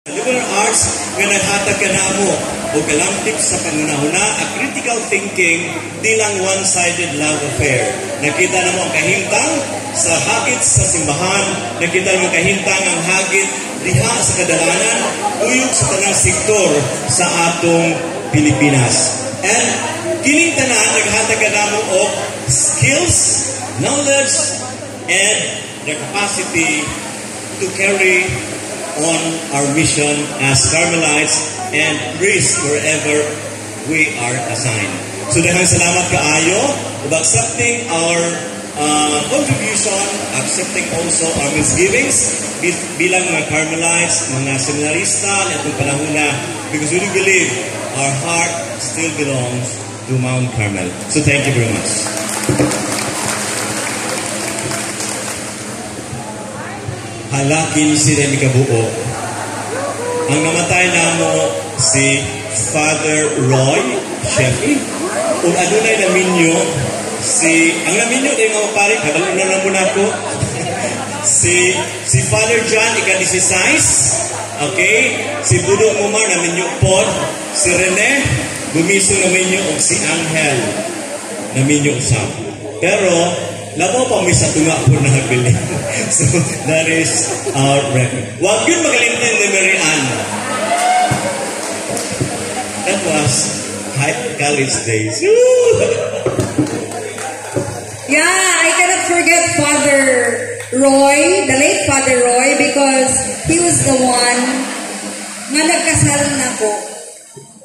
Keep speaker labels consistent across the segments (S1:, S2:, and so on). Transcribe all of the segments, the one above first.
S1: Liberal arts nga naghatag kanamo o kalangtip sa pangunahuna ang critical thinking di lang one-sided love affair. Nakita na mo ang kahintang sa hagit sa simbahan, nakita na mo ang kahintang ang hagit diha sa kadalanan, uyog sa tanang sektor sa atong Pilipinas. And kining tanan naghatag kanamo og skills, knowledge, and the capacity to carry on our mission as Carmelites and priests wherever we are assigned. So daghang salamat kaayo for accepting our contribution, accepting also our misgivings bilang mga Carmelites, mga seminarista at itong panahon because we do believe our heart still belongs to Mount Carmel. So thank you very much. Halakin sila ni kabuo. Ang namatay na mo si Father Roy Sheffy. Kung adunay naminyo ang naminyo din mga pare, kadalun na muna ko. si Father John ika-16. Okay? Si Budong Umar naminyo pod. Si Rene gumiso naminyo og si Angel naminyo usap. Pero labo pa may sa tunga po na nabili. So, that is our record. Huwag yun magalimtin ni Mary Ann. That was college days.
S2: Yeah, I cannot forget Father Roy, the late Father Roy, because he was the one nga nagkasal na ko.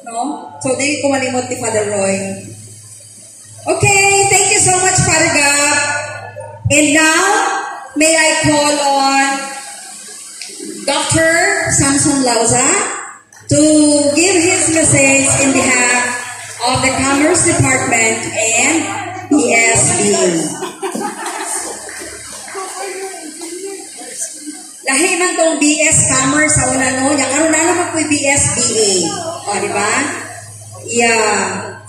S2: No? So, di ko malimot ni Father Roy. Okay, thank you so much, Father Gab. And now, may I call on Dr. Samson Lauza to give his message in behalf of the Commerce Department and BSBA. Lahi man tong BS Commerce sa una no, yung karon na naman po BSBA. O, di ba? Yeah.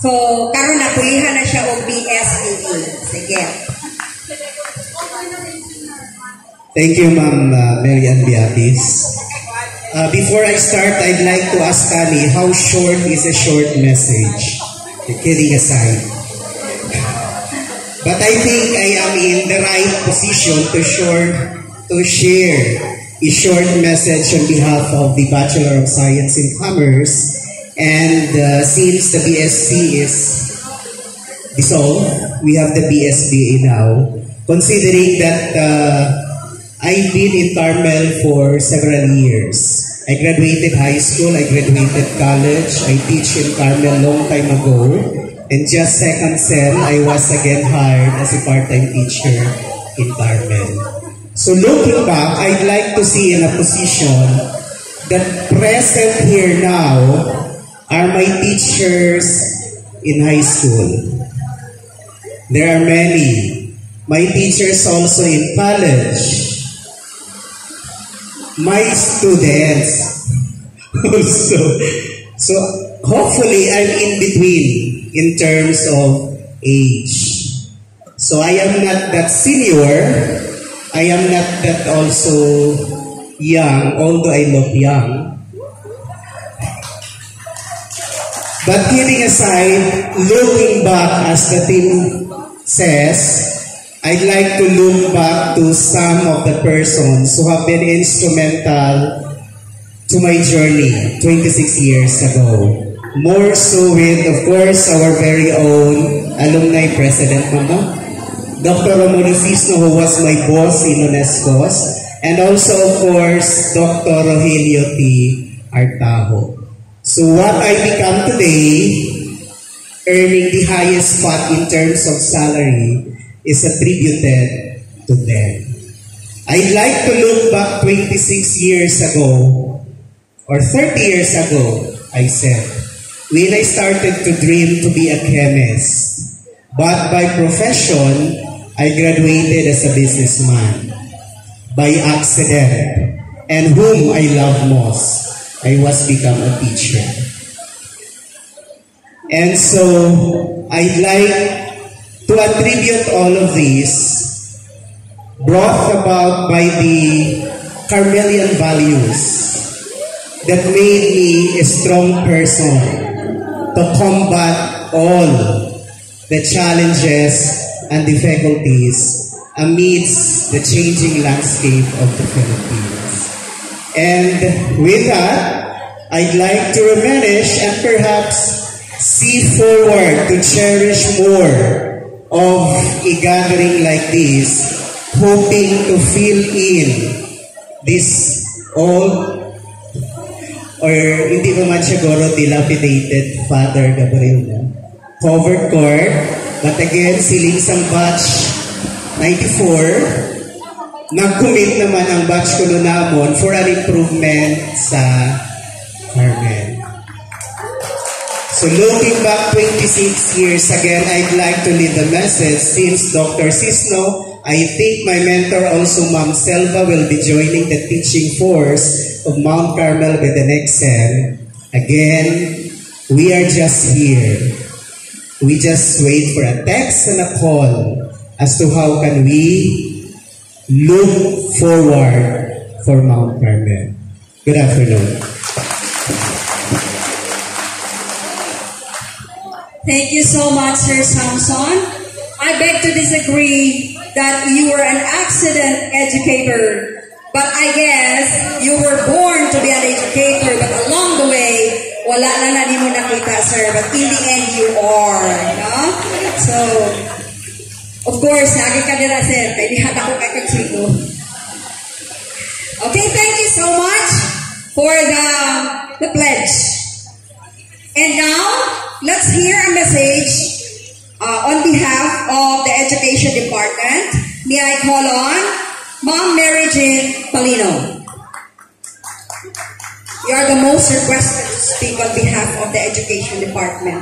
S2: So, karon na pulihan na siya og BSBA. Sige.
S3: Thank you, Ma'am Mary Ann Beatis. Before I start, I'd like to ask Kani, how short is a short message? Kidding aside. But I think I am in the right position to share a short message on behalf of the Bachelor of Science in Commerce. And since the BSc is dissolved, we have the BSBA now. Considering that I've been in Carmel for several years. I graduated high school, I graduated college, I teach in Carmel long time ago. And just second sem, I was again hired as a part-time teacher in Carmel. So looking back, I'd like to see in a position that present here now are my teachers in high school. There are many. My teachers also in college. My students also. So hopefully I'm in between in terms of age. So I am not that senior. I am not that also young, although I look young. But kidding aside, looking back as the team says, I'd like to look back to some of the persons who have been instrumental to my journey 26 years ago. More so with, of course, our very own alumni president, Dr. Romulo Cisno, who was my boss in UNESCOS, and also, of course, Dr. Rogelio T. Artajo. So what I become today, earning the highest spot in terms of salary, is attributed to them. I'd like to look back 26 years ago, or 30 years ago, I said, when I started to dream to be a chemist. But by profession, I graduated as a businessman. By accident, and whom I love most, I was become a teacher. And so, I'd like to attribute all of this brought about by the Carmelian values that made me a strong person to combat all the challenges and difficulties amidst the changing landscape of the Philippines. And with that, I'd like to reminisce and perhaps see forward to cherish more of a gathering like this, hoping to fill in this old or hindi pa man siguro dilapidated Father Gabriel covered court, but again siling sang batch 94 nag-commit naman ang batch ko namon for an improvement sa Carmen. So looking back 26 years again, I'd like to leave the message since Dr. Cisno, I think my mentor also Ma'am Selva will be joining the teaching force of Mount Carmel with the next sem. Again, we are just here. We just wait for a text and a call as to how can we look forward for Mount Carmel. Good afternoon.
S2: Thank you so much, Sir Samson. I beg to disagree that you were an accident educator. But I guess you were born to be an educator, but along the way, wala lang na di mo nakita, sir. But in the end, you are. No? So, of course, lagi ka nila, sir. Kaya lihat ako kay Kagsito. Okay, thank you so much for the pledge. And now, let's hear a message on behalf of the Education Department. May I call on Ma'am Mary Jane Palino. You are the most requested to speak on behalf of the Education Department.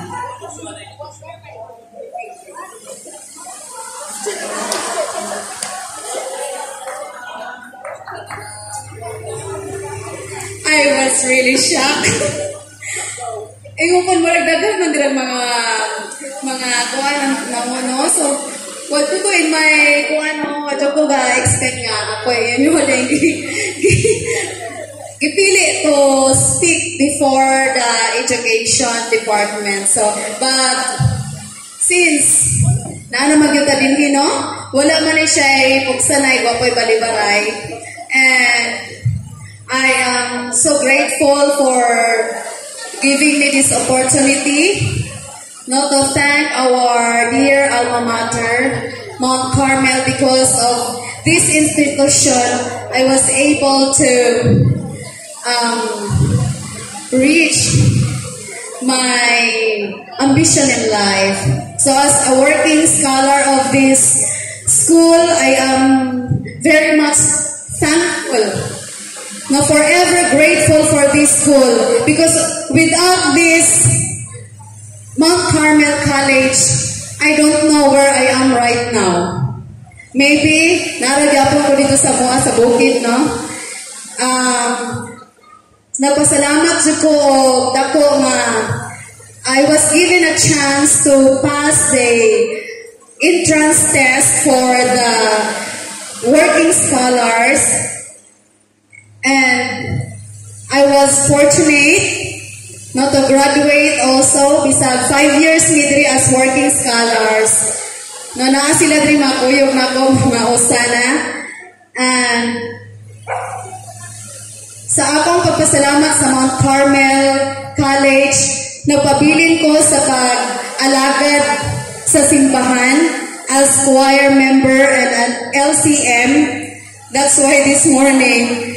S4: I was really shocked. Kung maragdagan man dirang mga kuan na so what to do in my kuan what ko ga expect nga ako yung wala gipili to speak before the Education Department. So but since naman yung din no wala man siya pugsanay wapoy balibaray, and I am so grateful for giving me this opportunity, not to thank our dear alma mater, Mount Carmel, because of this institution, I was able to reach my ambition in life. So as a working scholar of this school, I am very much thankful. Now, forever grateful for this school, because without this Mount Carmel College, I don't know where I am right now. Maybe, naragyapo ko dito sa mga sa bukid, no? Nagpasalamat ko dako nga I was given a chance to pass the entrance test for the working scholars. And I was fortunate not to graduate also bisag 5 years midri as working scholars. No naa sila diri makuyog nako mga usana. And sa akong pagpasalamat sa Mount Carmel College, nagpabilin ko sa pag-alagad sa simbahan as choir member and an LCM. That's why this morning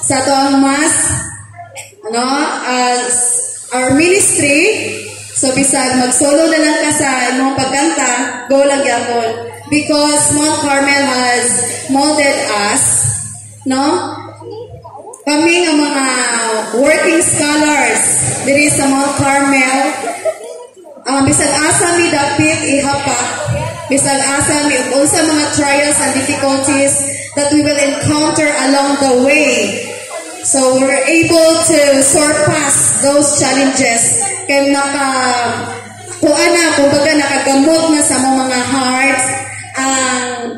S4: sa ito ang mas, as our ministry, so bisag mag-solo na lang ka sa imong pagkanta, go lang yapon. Because Mount Carmel has molded us, no? Kami nga mga working scholars diri sa Mount Carmel, bisag asa mi dapit ihapak, bisag asa mi unsa mga trials and difficulties that we will encounter along the way. So we're able to surpass those challenges. Kaya kumbaga nakagamot na sa mga hearts ang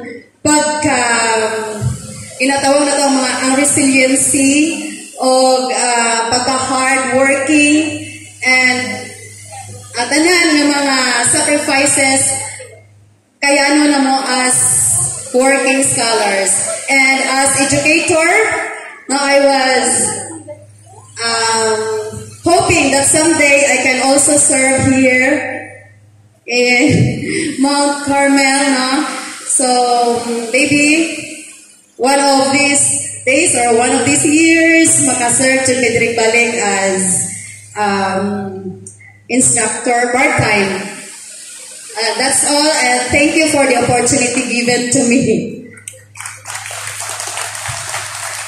S4: inatawag na ito ang resiliency o pagka-hardworking, and tanan ng mga sacrifices kaya ano na mo as working scholars. And as educator, now I was hoping that someday I can also serve here in Mount Carmel, no? So maybe one of these days or one of these years, makaserve to Pedrick Baling as instructor part-time. That's all, and thank you for the opportunity given to me.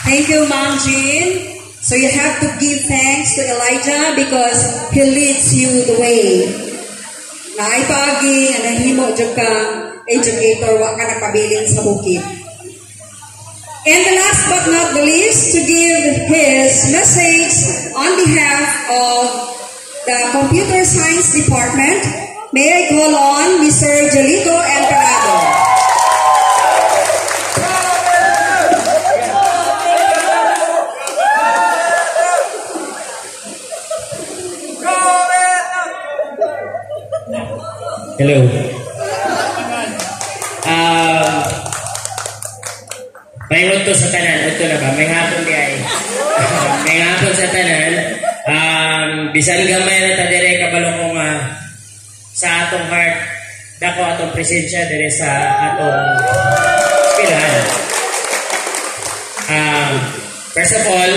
S2: Thank you, Ma'am Jean. So you have to give thanks to Elijah because he leads you the way. Naipagi, anahimo jud ka educator, wa ka nagpabilin sa bukid. And the last but not the least, to give his message on behalf of the Computer Science Department, may I call on Mr. Jolito Emperado.
S5: Hello. May unto sa tanan, unto na ba? May hapon di ay. May hapon sa tanan. Bisan gamay na ta dire kabalo kong sa atong heart, dako atong presensya dire sa atong eskwelahan. First of all,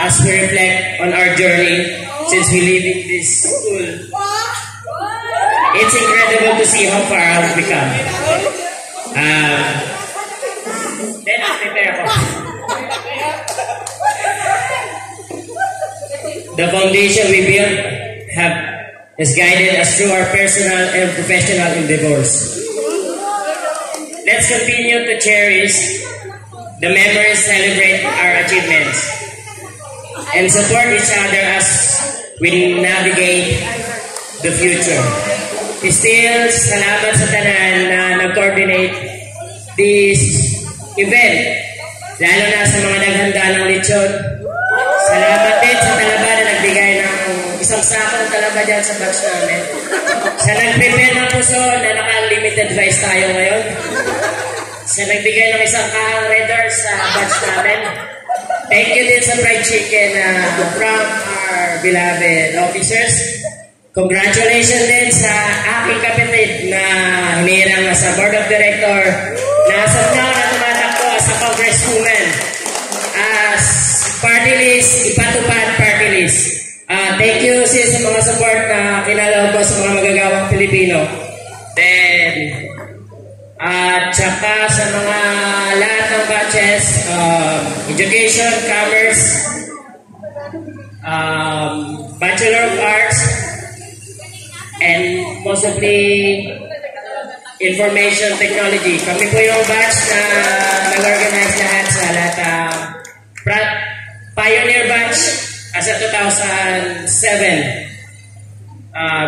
S5: as we reflect on our journey since we live in this school, it's incredible to see how far we've become. The foundation we built has guided us through our personal and professional endeavors. Let's continue to cherish the memories, celebrate our achievements, and support each other as we navigate the future. Still, salamat sa tanan na nag-coordinate this event, lalo na sa mga naghanda ng lechon. Salamat din sa talaba na nagbigay ng isang sakong talaba dyan sa batch namin. Sa nag-prepare ng puso na naka-limited rice tayo ngayon. Sa nagbigay ng isang kahang redder sa batch namin. Thank you din sa fried chicken from our beloved officers. Congratulations din sa aking kapatid na hinirang sa board of director na as of now na tumatakbo as a congresswoman as party list, ipatupad party list. Thank you sis sa mga support na kinalaw ko sa mga magagawang Pilipino. Then, at saka sa mga lahat ng batches, education, commerce, Bachelor of Arts, and possibly information technology. Kami po yung batch na nag-organize lahat sa lahat pioneer batch as of 2007.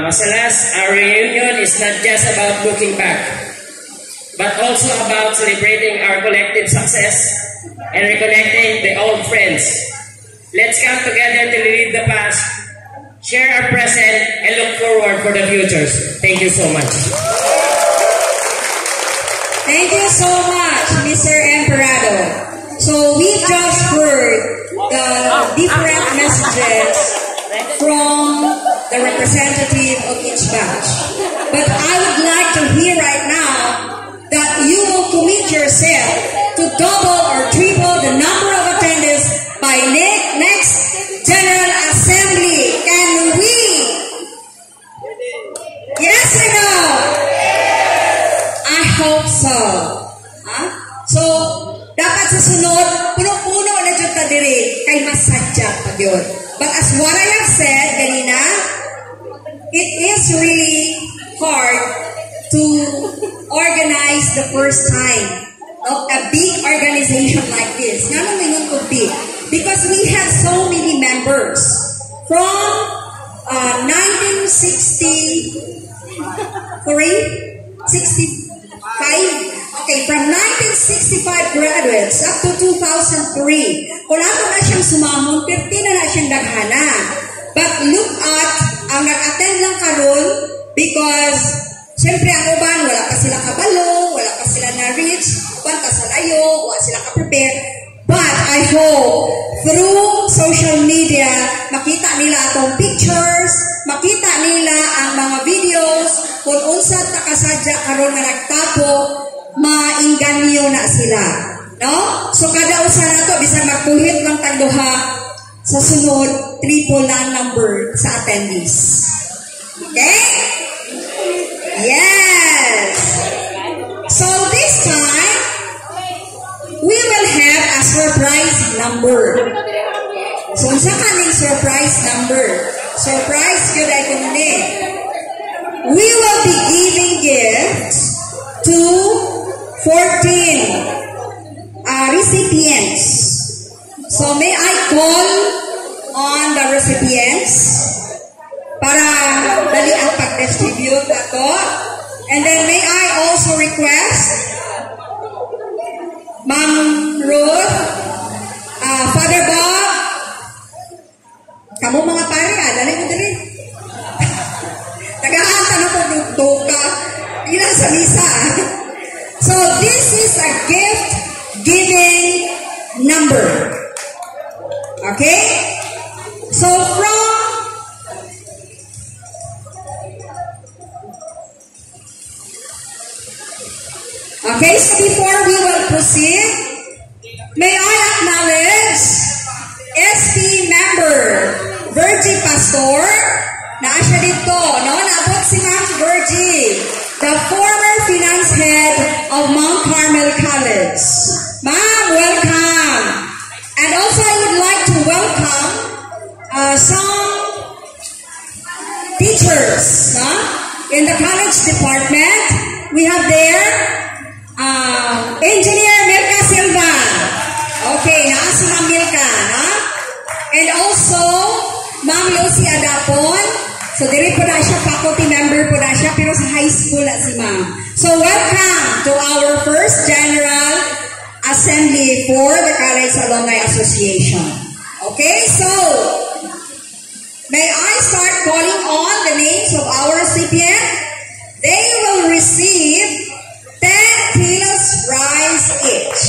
S5: Masalas, our reunion is not just about looking back, but also about celebrating our collective success and reconnecting the old friends. Let's come together to relive the past, share our present, and look forward for the futures. Thank you so much.
S2: Thank you so much, Mr. Emperado. So we just heard the different messages from the representative of each batch. But I would like to hear right now that you will commit yourself to double or triple the number of attendance by next General Assembly. Can we? Yes or no? I hope so. So, dapat sa sunod, puno-puno na dyan ta diri, kay masadya pa yun. But as what I have said kanina, it is really hard to organize the first time of a big organization like this. Nga nung minun ko big. Because we have so many members from 1963, 65 Okay, from 1965 graduates up to 2003. Kung ato na siyang sumamon, 15 na siyang daghana. But look at, ang nag-attend lang karon because, siyempre ang uban, wala pa sila kabalo, wala pa sila na-reach, banta sa layo, wala sila ka-prepare. But I hope, through social media, makita nila atong pictures, makita nila ang mga videos, kung unsa takasadya karon nga nagtapo, mainganyo na sila. No? So kada usa nato bisag magpuhit ng tagduha sa sunod, triple na number sa attendees. Okay? Yes! So this time, we will have a surprise number. So unsa kaning surprise number? Surprise gyud ay kundi. We will be giving gifts to 14 recipients. So may I call on the recipients para dali ang pag-distribute ato. And then may I also request Ma'am Ruth, Father Bob, kamu mga pare, dali mo dali. Tagahanta na po nugtuka. Ilan sa misa. So this is a gift giving number. Okay? So so before we will proceed, may I acknowledge SP member Virgie Pastor, na siya dito, no? Naabot si Ma'am Virgie, the former finance head of Mount Carmel College. Ma'am, welcome. And also I would like to welcome some teachers, no? In the college department. We have there Engineer Milka Silva. Okay, si Ma'am Milka, no? And also Ma'am Lucy Adapon. So diri po na siya, faculty member po na siya, pero sa high school na si Ma'am. So welcome to our first General Assembly for the College Alumni Association. Okay, so may I start calling on the names of our recipient? They will receive 10 kilos rice each.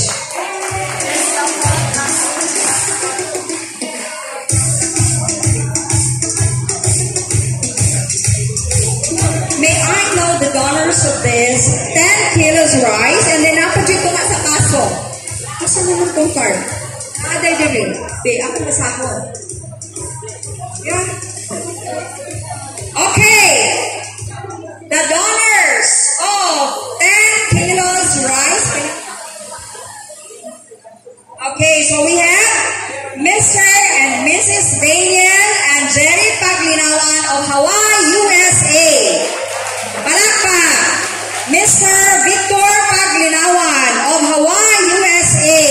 S2: May I know the donors of this 10 kilos rice, and then napagin ko nga sa kaso. Asa naman itong card? Aday din. Ako basa ko. Yeah. Okay. The donors of 10 kilos rice. Okay, so we have Mr. and Mrs. Daniel and Jerry Paglinawan of Hawaii, USA. Palakpak, Mr. Victor Paglinawan of Hawaii, USA.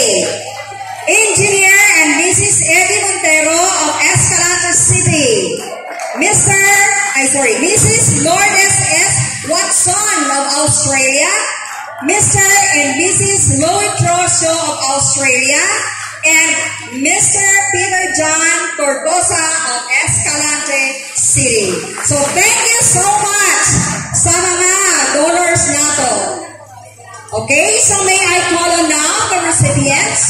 S2: Engineer and Mrs. Eddie Montero of Escalante City. Mrs. Lourdes S. Watson of Australia. Mr. and Mrs. Louis Trosio of Australia. And Mr. Peter John Tordosa of Escalante City. So thank you so much sa mga donors nato. Okay, so may I call on now the recipients?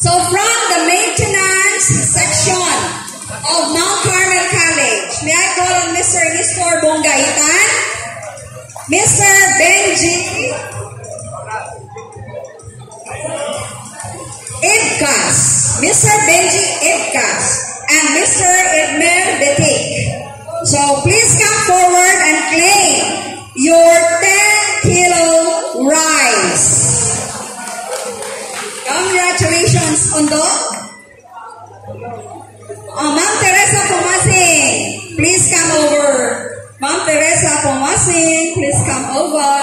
S2: So from the maintenance section of Mount Carmel College, may I call on Mr. Nestor Bongaitan, Mr. Benji Ibkas, Mr. Benji Ibkas, and Mr. Edmer Detik. So please come forward and claim your 10 kilo rice. Congratulations, Ondo. Ma'am Teresa Pumasing, please come over. Ma'am Teresa Pumasing, please come over.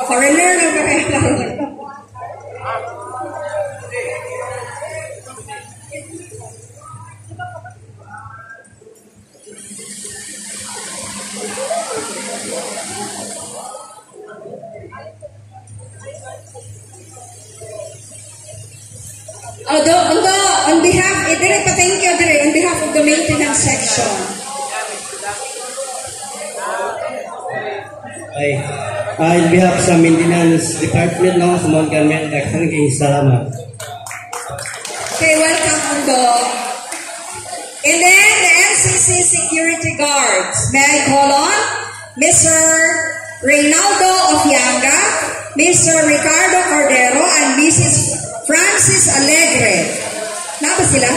S2: Foreigner na ba kayo? On behalf, thank you, on behalf of the maintenance section.
S6: In behalf sa maintenance department ng Sumon Carmel, daghang salamat.
S2: Okay, welcome, Undo. And then the NCC security guards. May I call on Mr. Reynaldo Ofianga, Mr. Ricardo Cordero, and Mrs. Francis Alegre. Napa sila?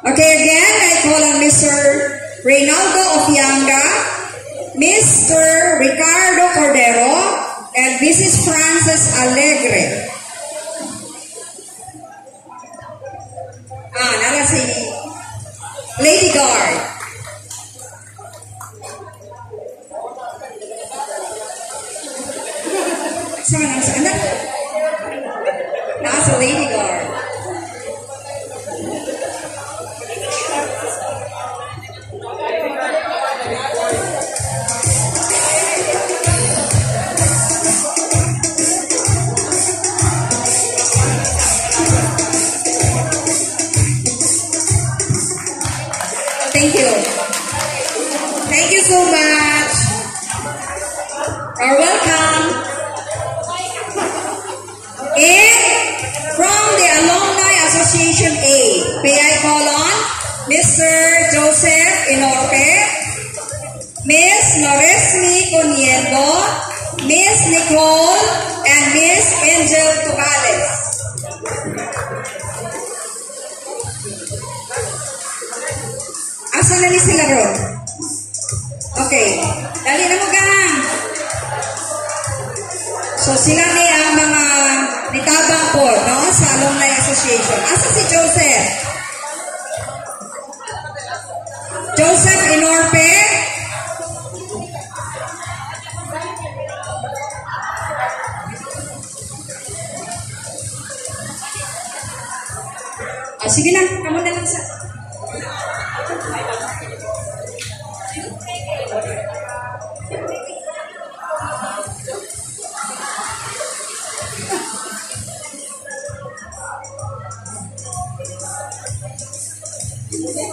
S2: Okay, again, I call on Mr. Reynaldo Ofianga, Mr. Ricardo Cordero, and Mrs. Francis Alegre. Nara si Lady Guard. Saan na? Nasa Lady Guard. Thank you. Thank you so much. You're welcome. And from the Alumni Association A, may I call on Mr. Joseph Inorpe, Miss Noresmi Coniendo, Miss Nicole, and Miss Angel Tugales. Asa na ni sila ron? Okay. Dali na mo gang. So sila ni ang mga nitabang po, no? Sa Alumni Association. Asa si Joseph? Joseph Inorpe? Sige na. Kamu na lang sa...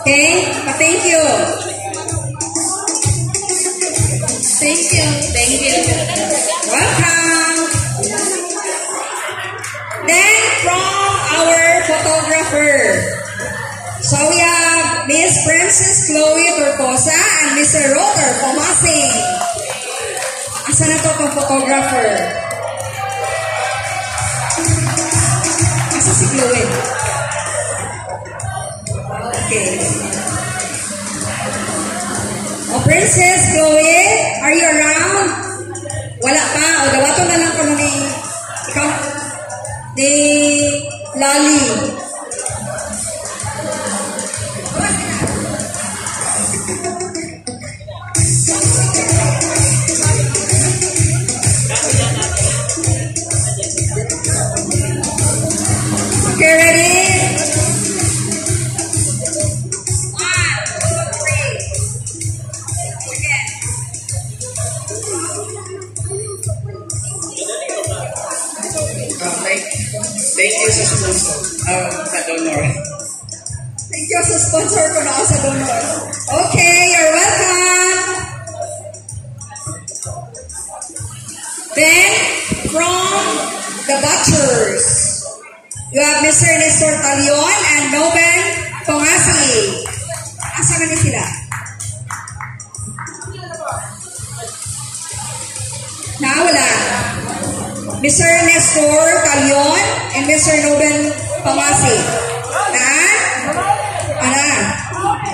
S2: Okay, thank you. Thank you. Thank you. Welcome. Then from our photographer. So we have Miss Princess Chloe Tortosa and Mr. Roder Pomasing. Asa na to ang photographer? Asa si Chloe? Okay. Oh, Princess Chloe, are you around? Wala pa. O, dawato na lang ko ni ikaw, ni Lali. Okay, ready?
S6: Thank you sa sponsor. Sa donor.
S2: Thank you sa sponsor ko na sa donor. Okay, you're welcome. Then, from the Butchers, you have Mr. Nestor Talion and Noben Pongasi. Asa na ni sila? Wala. Mr. Nestor Talion and Mr. Noben Pongasi.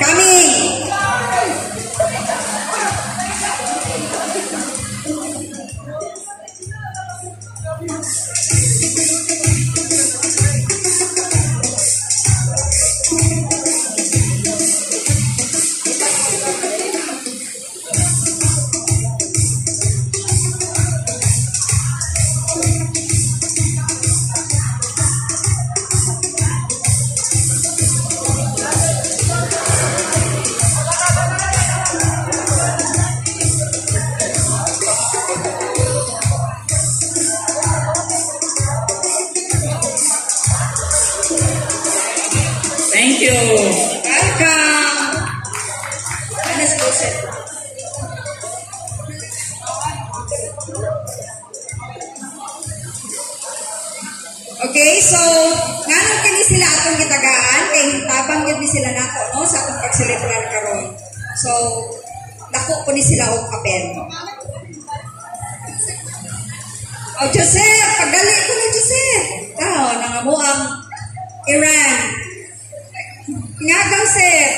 S2: Coming.
S5: you.
S2: Welcome. Let's go sit. Okay, so nganong kini sila atong gitagaan kay hintabang gyud ni sila nako no sa atong pagselebrar karon. So dako ko ni sila og papel. Oh, Joseph, pagali ko ni Joseph. Tao, nangamo ang Iran. Ngagang Seth.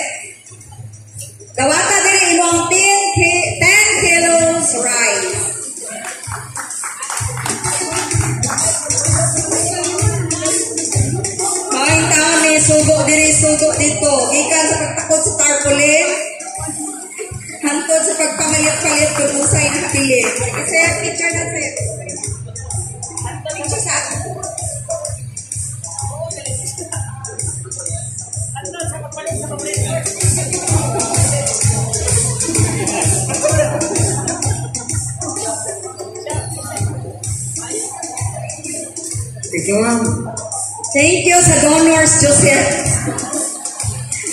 S2: Dawata diri imong 10 kilos rice. Kain taon ni sugo diri sugo dito. Gikan sa pagtakot sa tarpaulin. Hantod sa pagpamalit-palit kung usay na pili. Kasi picture na Seth. Picture sa akin. Thank you sa donors, Joseph.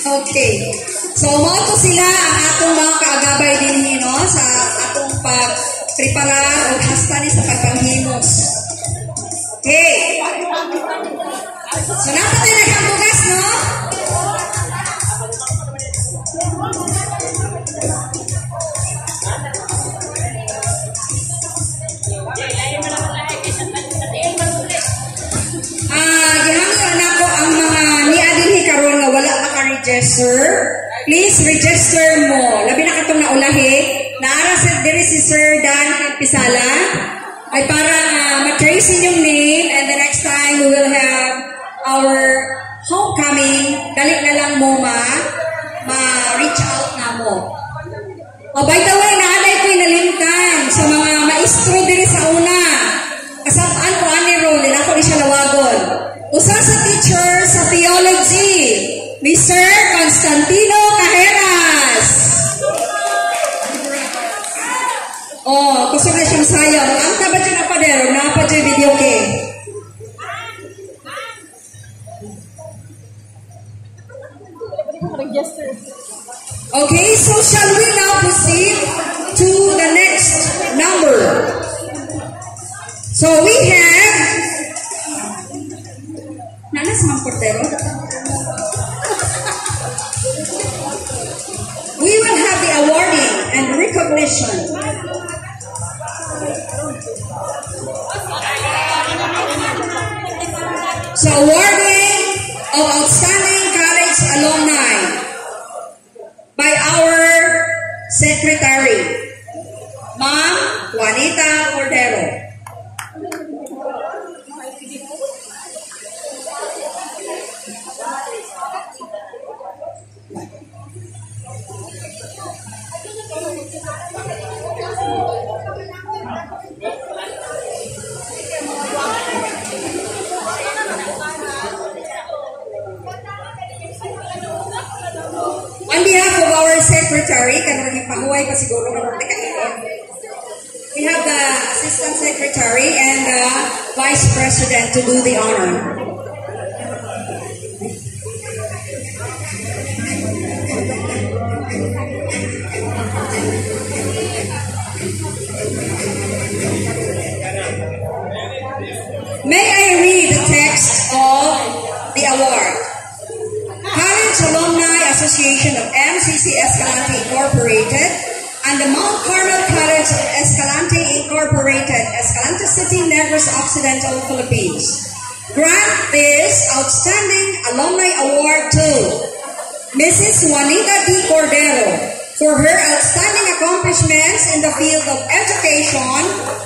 S2: Okay. So, mo to sila ang atong mga kaagabay din no, sa atong pag-preparar o hasta ni sa pagpanghimos. Okay. So, napatay na kang bugas, no? Gihangyo na ko ang mga niadinhi karon nga wala maka-register. Please register mo. Labi na katong naulahi. Naara sa diri si Sir Dan Pisala ay para ma-trace yung name and the next time we will have our homecoming. Dali na lang mo ma-reach out na mo. Oh, by the way, naaday ko'y nalimtan sa mga maestro diri sa una. Kasapaan ko ani ron, din ako ni siya lawagon. Usa sa teacher sa theology, Mr. Constantino Cajeras. Oh, kusog na siyang sayaw. Ang taba dyan na pa dero, napa dyan video game. Okay, so shall we now proceed to the next number? So we have Nanas Mang Portero. We will have the awarding and recognition. So awarding of outstanding college alumni by our secretary, Ma'am Juanita Cordero. On behalf of our secretary, we have the assistant secretary and the vice president to do the honor. May I read the text of the award? College Alumni Association of MCC Escalante Incorporated and the Mount Carmel College of Escalante Incorporated, Escalante City, Negros Occidental, Philippines. Grant this outstanding alumni award to Mrs. Juanita D. Cordero for her outstanding accomplishments in the field of education,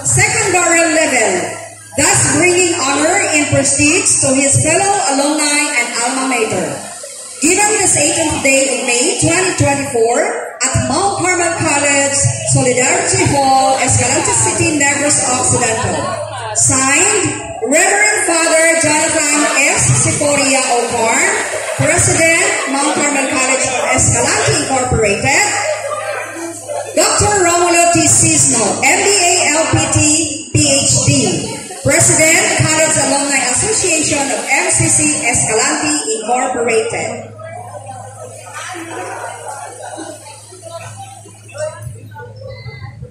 S2: secondary level, thus bringing honor and prestige to his fellow alumni and alma mater. Given this 18th day of May 2024 at Mount Carmel College, Solidarity Hall, Escalante City, Negros Occidental. Signed, Reverend Father Jonathan S. Sicoria Ocarn, President, Mount Carmel College of Escalante Incorporated. Dr. Romulo T. Cisno, MBA, LPT, PhD, President, College Alumni Association of MCC Escalante Incorporated.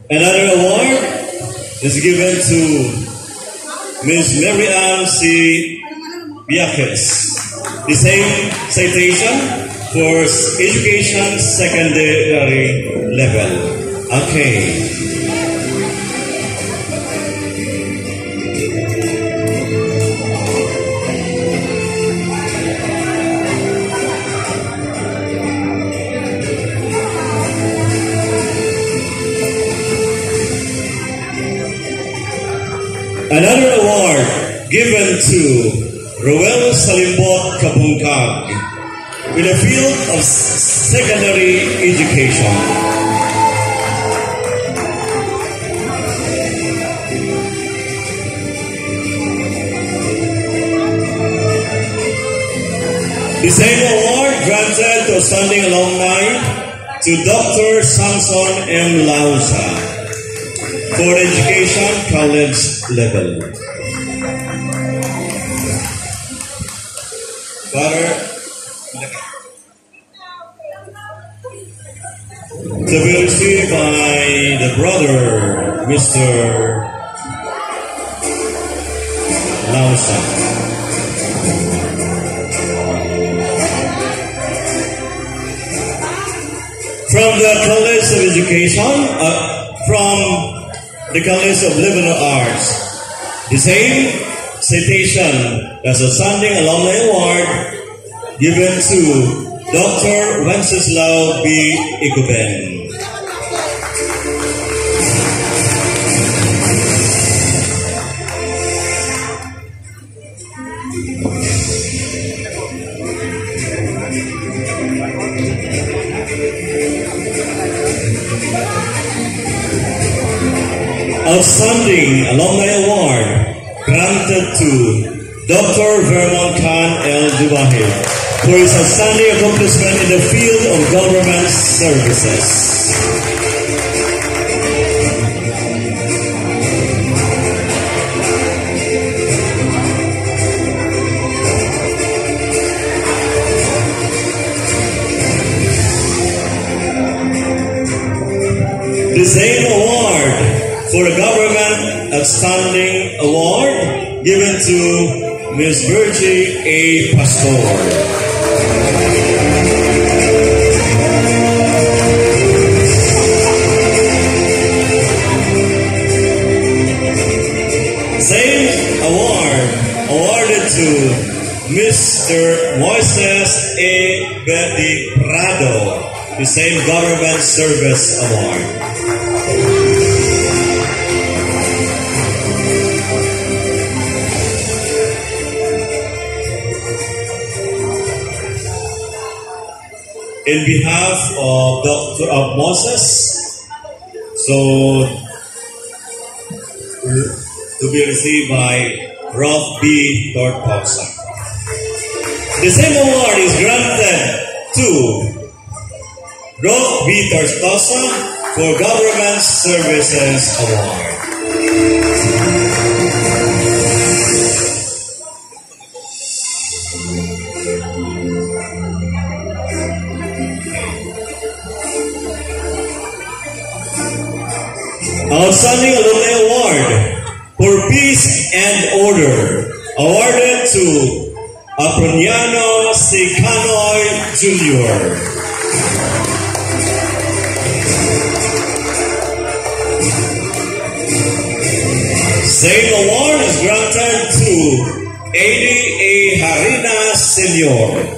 S1: Another award is given to Ms. Mary Ann C. Biaques. The same citation for education secondary level. Okay. Another award given to Roel Salimbot Kabungkag in the field of secondary education. The same award granted to outstanding alumni to Dr. Samson M. Lausa for education college level. Father, to be received by the brother, Mr. Lausa. From the College of Education, from the College of Liberal Arts, the same citation as a Outstanding Alumni Award given to Dr. Wenceslao B. Iguben. Outstanding Alumni Award granted to Dr. Vermont Khan L. Dubahi for his outstanding accomplishment in the field of government services. The same award for the Government Outstanding Award given to Ms. Virgie A. Pastor. Same award awarded to Mr. Moises A. Betty Prado, the same Government Service Award. In behalf of Dr. Moses, so to be received by Rolf B. Tortosa. The same award is granted to Rolf B. Tortosa for Government Services Award. Outstanding Alumni Award for Peace and Order awarded to Aproniano C. Canoy Jr. Same award is granted to A.D. A. Harina Sr.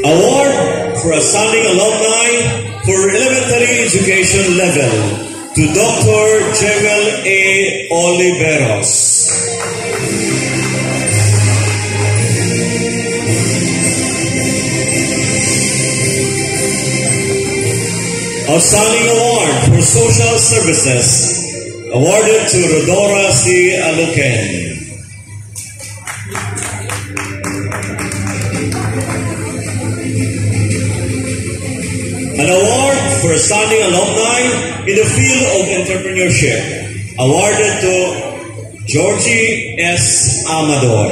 S1: Award for Outstanding Alumni for Elementary Education Level to Dr. Jewel A. Oliveros. Outstanding Award for Social Services awarded to Rodora C. Aluken. An award for outstanding alumni in the field of entrepreneurship, awarded to Georgie S. Amador.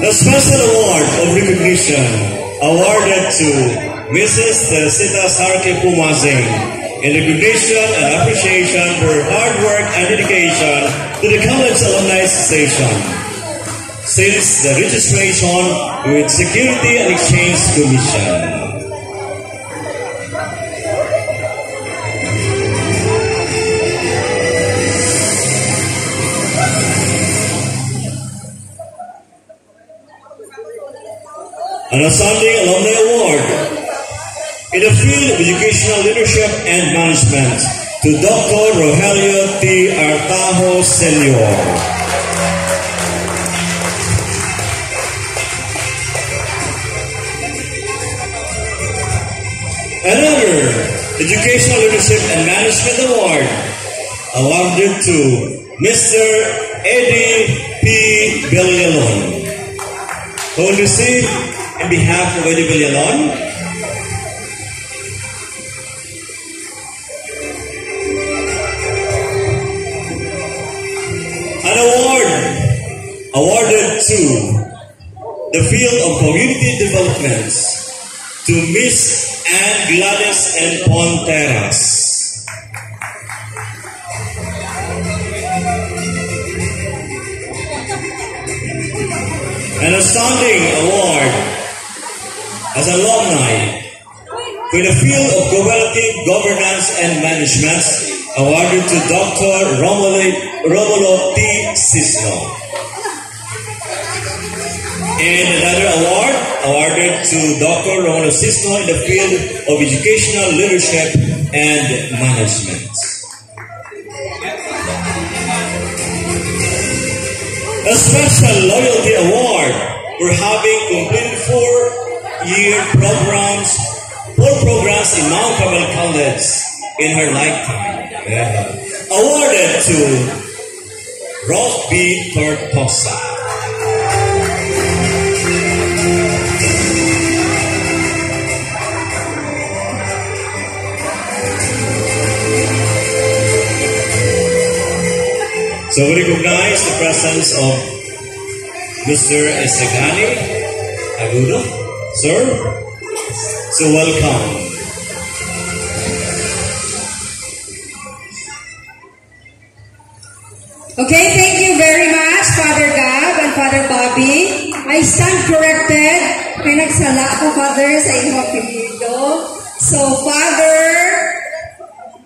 S1: A special award of recognition awarded to Mrs. Teresita Sarke Pumazing in recognition and appreciation for her hard work and dedication to the College Alumni Association since the registration with Security and Exchange Commission. An outstanding alumni award in the field of educational leadership and management to Dr. Rogelio T. Artajo Sr. Another educational leadership and management award awarded to Mr. Eddie P. Villalon, who will receive in behalf of Eddie Villalon an award awarded to the field of community development to Miss Ann Gladys and Ponteras. An outstanding award as alumni for the field of cooperative governance and management awarded to Dr. Romulo T. Cisno. And another award awarded to Dr. Romulo Cisno in the field of educational leadership and management. A special loyalty award for having completed 4-year programs in Mount Carmel College in her lifetime. Awarded to Rolf B. Tortosa. So we recognize the presence of Mr. Esegani Agudo. Sir, so welcome.
S2: Okay, thank you very much, Father Gab and Father Bobby. I stand corrected. May nagsala ko, Father, sa inyong apelido. So,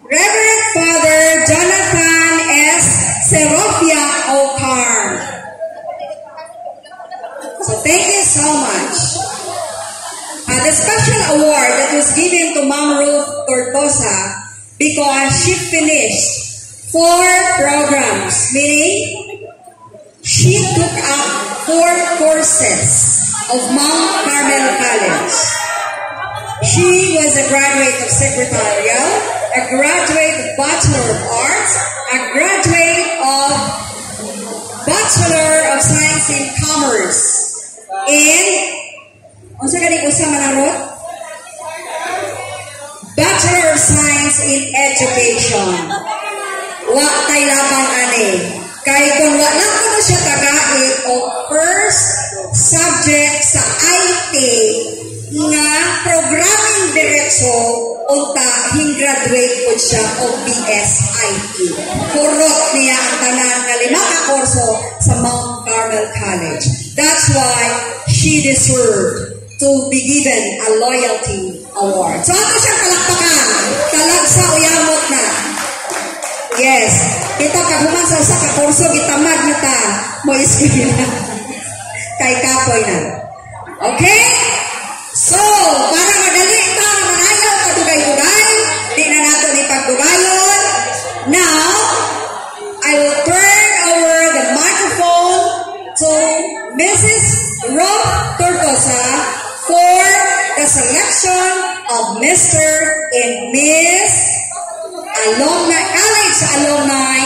S2: Reverend Father Jonathan S. Serofia Ocar. So, thank you so much. The special award that was given to Ma'am Ruth Tortosa because she finished 4 programs, meaning she took up 4 courses of Mount Carmel College. She was a graduate of Secretarial, a graduate of Bachelor of Arts, a graduate of Bachelor of Science in Commerce, and unsa ganing usa manarot? Bachelor of Science in Education. Wa tay labang ani. Kay kung wala ko na siya tagait o first subject sa IT nga programming diretso unta hing-graduate po siya o BSIT. Kurot niya ang tanan nga 5 ka kurso sa Mount Carmel College. That's why she deserved to be given a loyalty award. So ato siyang kalakpakan. Talagsa uyamot na. Yes. Kita kaguman sa usa ka kurso gitamad na ta mo eskwela. Kay kapoy na. Okay? So, para madali ta manayaw kadugay-dugay, di na nato ni pagdugayon. Mrs. Rob Tortosa for the selection of Mr. and Miss Alumni College Alumni